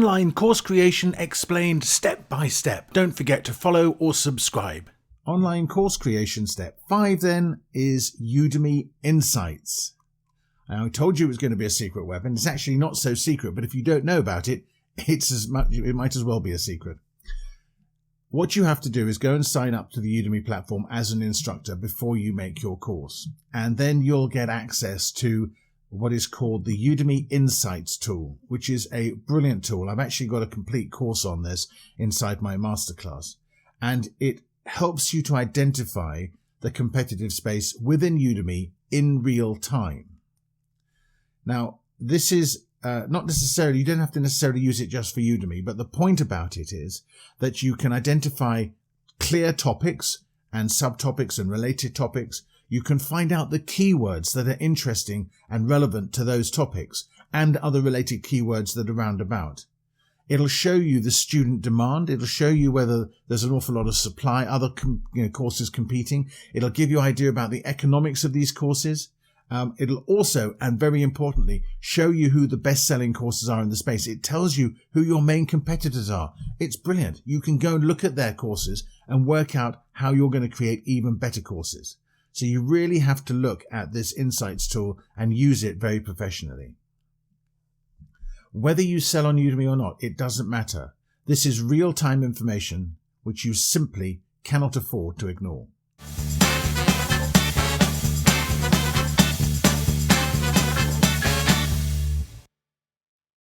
Online course creation explained step by step. Don't forget to follow or subscribe. Online course creation step 5 then is Udemy Insights. Now, I told you it was going to be a secret weapon. It's actually not so secret, but if you don't know about it, it might as well be a secret. What you have to do is go and sign up to the Udemy platform as an instructor before you make your course. And then you'll get access to what is called the Udemy Insights tool, which is a brilliant tool. I've actually got a complete course on this inside my masterclass. And it helps you to identify the competitive space within Udemy in real time. Now, this is not necessarily, you don't have to necessarily use it just for Udemy, but the point about it is that you can identify clear topics and subtopics and related topics. You can find out the keywords that are interesting and relevant to those topics and other related keywords that are round about. It'll show you the student demand. It'll show you whether there's an awful lot of supply, other courses competing. It'll give you an idea about the economics of these courses. It'll also, and very importantly, show you who the best-selling courses are in the space. It tells you who your main competitors are. It's brilliant. You can go and look at their courses and work out how you're going to create even better courses. So you really have to look at this Insights tool and use it very professionally. Whether you sell on Udemy or not, it doesn't matter. This is real-time information which you simply cannot afford to ignore.